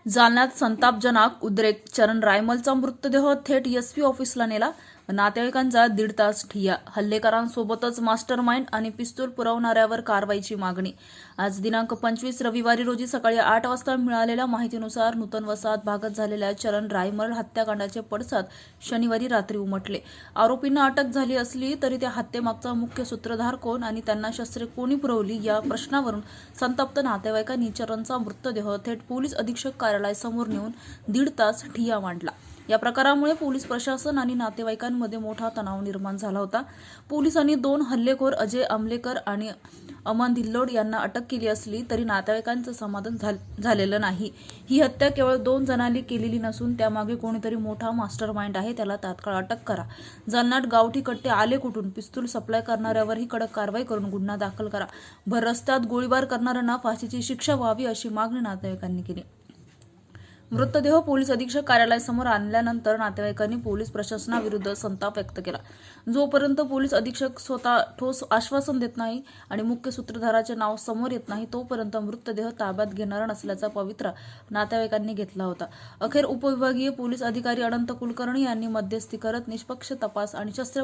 जालन्यात संतापजनक उद्रेक. चरण रायमलचा मृतदेह थेट एसपी ऑफिसला नेला. नातेवाईकांचा 1.5 तास ठिय्या. हल्लेकरांसोबतच मास्टरमाइंड आणि पिस्तूल पुरवणाऱ्यावर कारवाईची मागणी. आज दिनांक 25 रविवारी रोजी सकाळी 8 वाजता मिळालेल्या माहितीनुसार नूतन वसाहत भागात झालेल्या चरण रायमल हत्याकांडाचे पडसाद शनिवारी रात्री उमटले. आरोपींना अटक झाली असली तरी त्या हत्येमागचा मुख्य सूत्रधार कोण आणि त्यांना शस्त्रे कोणी पुरवली या प्रश्नावरून संतप्त नातेवाईकांनी चरणचा मृतदेह थेट पोलीस अधीक्षक कार्यालयासमोर नेऊन 1.5 तास ठिय्या मांडला. या प्रकारामुळे पोलीस प्रशासन आणि नातेवाईकांमध्ये मोठा तणाव निर्माण झाला होता. पोलिसांनी 2 हल्लेखोर अजय आमलेकर आणि अमन धिल्लोड यांना अटक केली असली तरी नातेवाईकांचं समाधान झालेलं नाही. ही हत्या केवळ 2 जणांनी केलेली नसून त्यामागे कोणीतरी मोठा मास्टरमाइंड आहे, त्याला तात्काळ अटक करा. जालन्यात गावठी कट्टे आले कुठून? पिस्तूल सप्लाय करणाऱ्यावरही कडक कारवाई करून गुन्हा दाखल करा. भर रस्त्यात गोळीबार करणाऱ्यांना फाशीची शिक्षा व्हावी अशी मागणी नातेवाईकांनी केली. मृतदेह पोलीस अधीक्षक कार्यालयासमोर आणल्यानंतर नातेवाईकांनी पोलीस प्रशासनाविरुद्ध संताप व्यक्त केला. जोपर्यंत पोलीस अधीक्षक स्वतः ठोस आश्वासन देत नाही आणि मुख्य सूत्रधाराचे नाव समोर येत नाही तोपर्यंत मृतदेह ताब्यात घेणार नसल्याचा पवित्रा नातेवाईकांनी घेतला होता. अखेर उपविभागीय पोलीस अधिकारी अनंत कुलकर्णी यांनी मध्यस्थी करत निष्पक्ष तपास आणि शस्त्र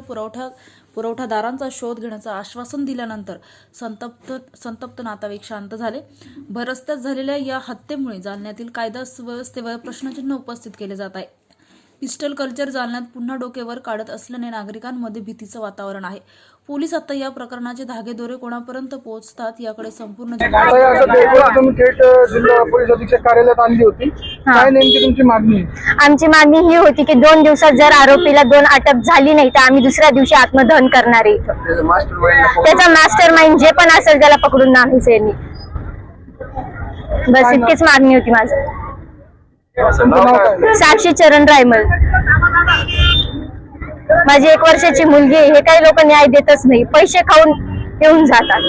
पुरवठादारांचा शोध घेण्याचं आश्वासन दिल्यानंतर संतप्त नातेवाईक शांत झाले. भर रस्त्यात झालेल्या या हत्येमुळे जालन्यातील कायदा व्यवस्थेवर प्रश्नचिन्ह उपस्थित केले जात आहे. पिस्टल कल्चर जालन्यात पुन्हा डोकेवर काढत असल्याने नागरिकांमध्ये भीतीचं वातावरण आहे. पोलीस आता या प्रकरणाचे धागेदोरे कोणापर्यंत पोहोचतात याकडे संपूर्ण जिल्हा पोलीस अधीक्षक कार्यालयात आणली होती. काय नेमकी तुमची मागणी? आमची मागणी ही होती की 2 दिवसात जर आरोपीला 2 अटक झाली नाही तर आम्ही दुसऱ्या दिवशी आत्मदहन करणार आहे. त्याचा मास्टर माइंड जे पण असेल त्याला पकडून आणायचं यांनी. बस इतकीच मागणी होती माझी. साक्षी चरण रायमल. माझी 1 वर्षाची मुलगी आहे. हे काही लोक न्याय देतच नाही, पैसे खाऊन येऊन जातात.